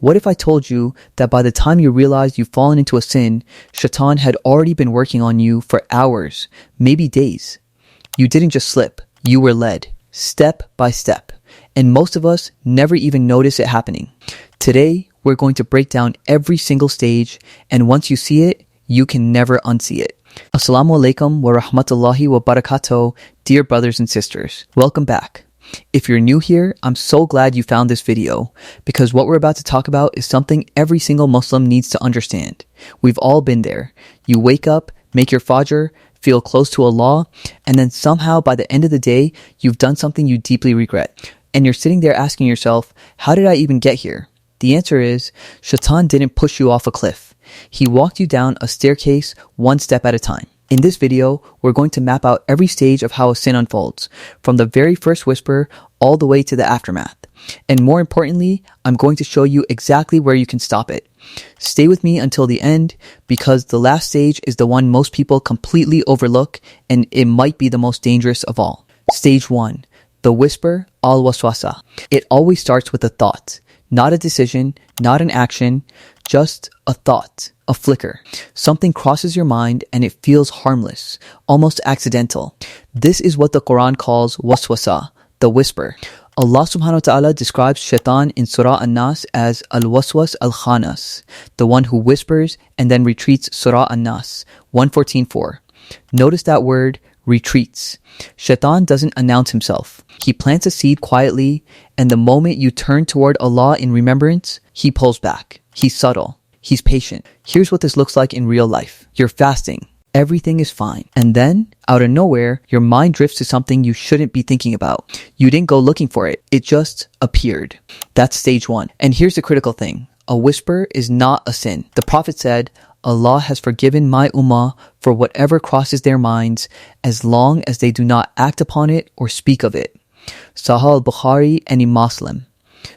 What if I told you that by the time you realized you've fallen into a sin, Shaitan had already been working on you for hours, maybe days? You didn't just slip, you were led, step by step. And most of us never even notice it happening. Today, we're going to break down every single stage, and once you see it, you can never unsee it. Assalamu alaikum wa rahmatullahi wa barakatuh, dear brothers and sisters. Welcome back. If you're new here, I'm so glad you found this video, because what we're about to talk about is something every single Muslim needs to understand. We've all been there. You wake up, make your fajr, feel close to Allah, and then somehow by the end of the day, you've done something you deeply regret. And you're sitting there asking yourself, how did I even get here? The answer is, Shaitan didn't push you off a cliff. He walked you down a staircase one step at a time. In this video, we're going to map out every stage of how a sin unfolds, from the very first whisper all the way to the aftermath. And more importantly, I'm going to show you exactly where you can stop it. Stay with me until the end, because the last stage is the one most people completely overlook, and it might be the most dangerous of all. Stage 1. The whisper, al-waswasa. It always starts with a thought. Not a decision, not an action, just a thought, a flicker. Something crosses your mind and it feels harmless, almost accidental. This is what the Quran calls waswasa, the whisper. Allah subhanahu wa ta'ala describes Shaitan in Surah An-Nas as al-waswas al-khanas, the one who whispers and then retreats. Surah An-Nas 114:4. Notice that word, retreats. Shaitan doesn't announce himself. He plants a seed quietly, and the moment you turn toward Allah in remembrance, he pulls back. He's subtle. He's patient. Here's what this looks like in real life. You're fasting. Everything is fine. And then, out of nowhere, your mind drifts to something you shouldn't be thinking about. You didn't go looking for it. It just appeared. That's stage 1. And here's the critical thing. A whisper is not a sin. The Prophet said, Allah has forgiven my ummah for whatever crosses their minds, as long as they do not act upon it or speak of it. Sahih al-Bukhari and Muslim.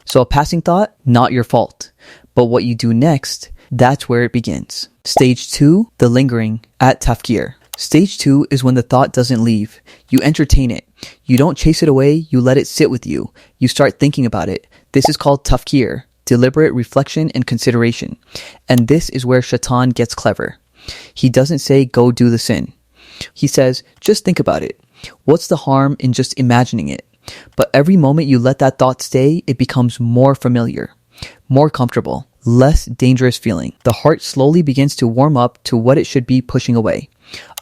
So a passing thought, not your fault. But what you do next, that's where it begins. Stage 2, the lingering, at tafkir. Stage 2 is when the thought doesn't leave. You entertain it. You don't chase it away, you let it sit with you. You start thinking about it. This is called tafkir, deliberate reflection and consideration. And this is where Shaitan gets clever. He doesn't say, go do the sin. He says, just think about it. What's the harm in just imagining it? But every moment you let that thought stay, it becomes more familiar, more comfortable, less dangerous feeling. The heart slowly begins to warm up to what it should be pushing away.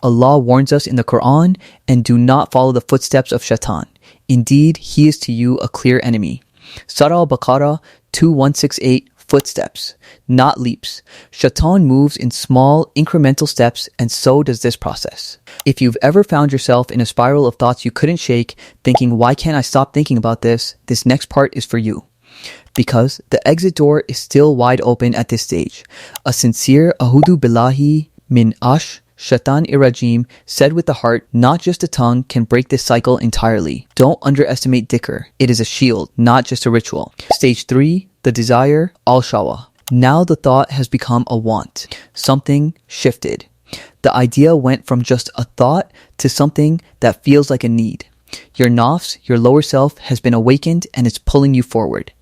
Allah warns us in the Quran, and do not follow the footsteps of Shaitan. Indeed, he is to you a clear enemy. Surah Al-Baqarah 2168, footsteps, not leaps. Shaitan moves in small, incremental steps, and so does this process. If you've ever found yourself in a spiral of thoughts you couldn't shake, thinking, why can't I stop thinking about this next part is for you. Because the exit door is still wide open at this stage. A sincere Ahudu Billahi min Ash Shaitan Irajim, said with the heart, not just the tongue, can break this cycle entirely. Don't underestimate dhikr. It is a shield, not just a ritual. Stage 3, the desire, al-shawa. Now the thought has become a want. Something shifted. The idea went from just a thought to something that feels like a need. Your nafs, your lower self, has been awakened and it's pulling you forward.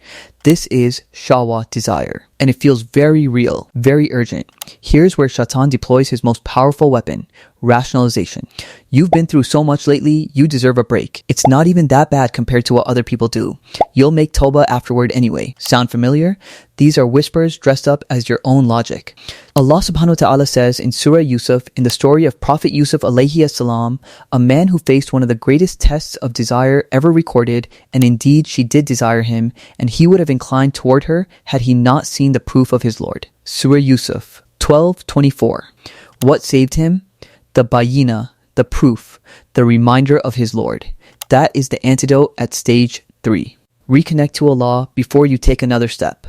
This is shawa, desire, and it feels very real, very urgent. Here's where Shaitan deploys his most powerful weapon, rationalization. You've been through so much lately, you deserve a break. It's not even that bad compared to what other people do. You'll make tawbah afterward anyway. Sound familiar? These are whispers dressed up as your own logic. Allah subhanahu wa ta'ala says in Surah Yusuf, in the story of Prophet Yusuf alayhi as-salam, a man who faced one of the greatest tests of desire ever recorded, and indeed she did desire him, and he would have inclined toward her had he not seen the proof of his Lord. Surah Yusuf 12:24. What saved him? The bayina, the proof, the reminder of his Lord. That is the antidote at stage 3. Reconnect to Allah before you take another step.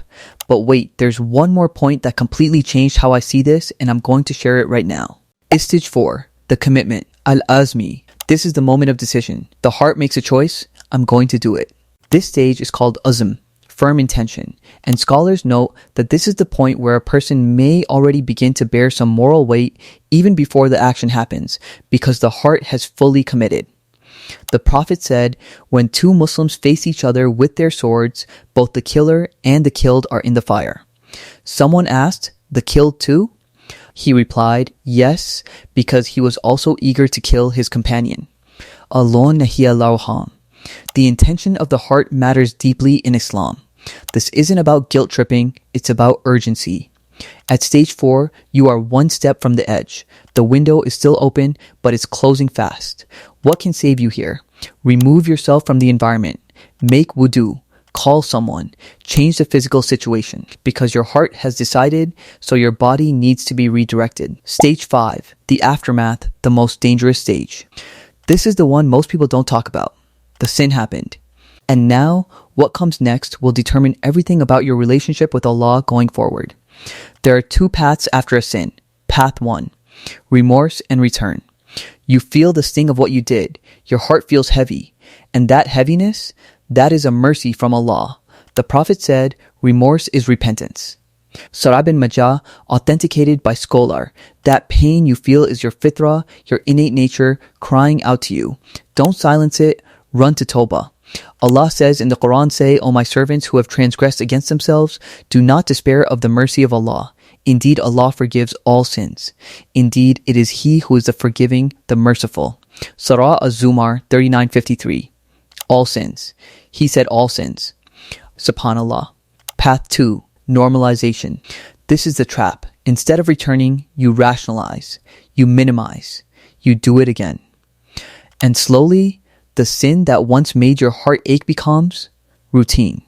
But wait, there's one more point that completely changed how I see this, and I'm going to share it right now. Stage 4, the commitment, al-azmi. This is the moment of decision. The heart makes a choice. I'm going to do it. This stage is called azm, firm intention, and scholars note that this is the point where a person may already begin to bear some moral weight even before the action happens, because the heart has fully committed. The Prophet said, when two Muslims face each other with their swords, both the killer and the killed are in the fire. Someone asked, the killed too? He replied, yes, because he was also eager to kill his companion. Alon nahiya lawham. The intention of the heart matters deeply in Islam. This isn't about guilt tripping, it's about urgency. At stage 4, you are one step from the edge. The window is still open, but it's closing fast. What can save you here? Remove yourself from the environment. Make wudu. Call someone. Change the physical situation. Because your heart has decided, so your body needs to be redirected. Stage 5, the aftermath, the most dangerous stage. This is the one most people don't talk about. The sin happened. And now, what comes next will determine everything about your relationship with Allah going forward. There are two paths after a sin. Path 1, remorse and return. You feel the sting of what you did. Your heart feels heavy. And that heaviness, that is a mercy from Allah. The Prophet said, remorse is repentance. Surah bin Majah, authenticated by scholar. That pain you feel is your fitrah, your innate nature, crying out to you. Don't silence it. Run to Tawbah. Allah says in the Quran, say, O my servants who have transgressed against themselves, do not despair of the mercy of Allah. Indeed, Allah forgives all sins. Indeed, it is He who is the forgiving, the merciful. Surah Az-Zumar 39:53. All sins. He said all sins. Subhanallah. Path 2, normalization. This is the trap. Instead of returning, you rationalize. You minimize. You do it again. And slowly, the sin that once made your heart ache becomes routine.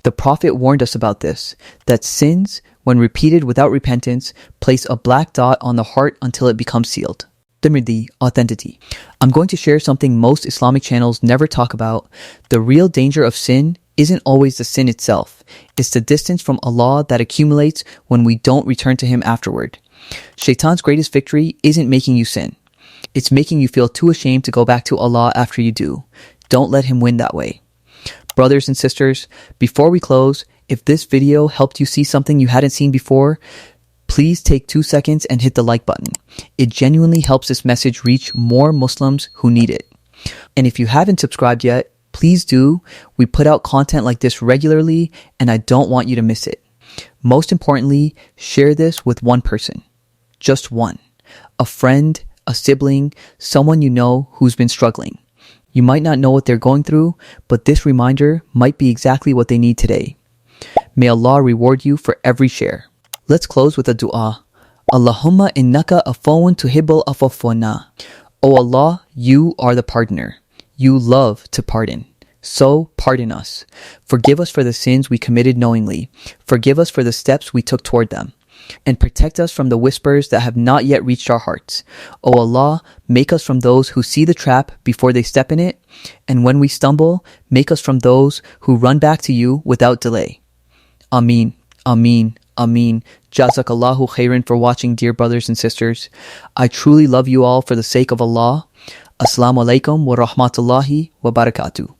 The Prophet warned us about this, that sins, when repeated without repentance, place a black dot on the heart until it becomes sealed. Tirmidhi, authenticity. I'm going to share something most Islamic channels never talk about. The real danger of sin isn't always the sin itself. It's the distance from Allah that accumulates when we don't return to Him afterward. Shaitan's greatest victory isn't making you sin. It's making you feel too ashamed to go back to Allah after you do. Don't let him win that way. Brothers and sisters, before we close, if this video helped you see something you hadn't seen before, please take 2 seconds and hit the like button. It genuinely helps this message reach more Muslims who need it. And if you haven't subscribed yet, please do. We put out content like this regularly, and I don't want you to miss it. Most importantly, share this with one person. Just one. A friend, a sibling, someone you know who's been struggling. You might not know what they're going through, but this reminder might be exactly what they need today. May Allah reward you for every share. Let's close with a dua. Allahumma innaka afawun tuhibbul afafwana. O Allah, you are the pardoner. You love to pardon. So pardon us. Forgive us for the sins we committed knowingly. Forgive us for the steps we took toward them. And protect us from the whispers that have not yet reached our hearts. O Allah, make us from those who see the trap before they step in it, and when we stumble, make us from those who run back to you without delay. Ameen, Ameen, Ameen. Jazakallahu khairan for watching, dear brothers and sisters. I truly love you all for the sake of Allah. Assalamu alaikum wa rahmatullahi wa barakatuh.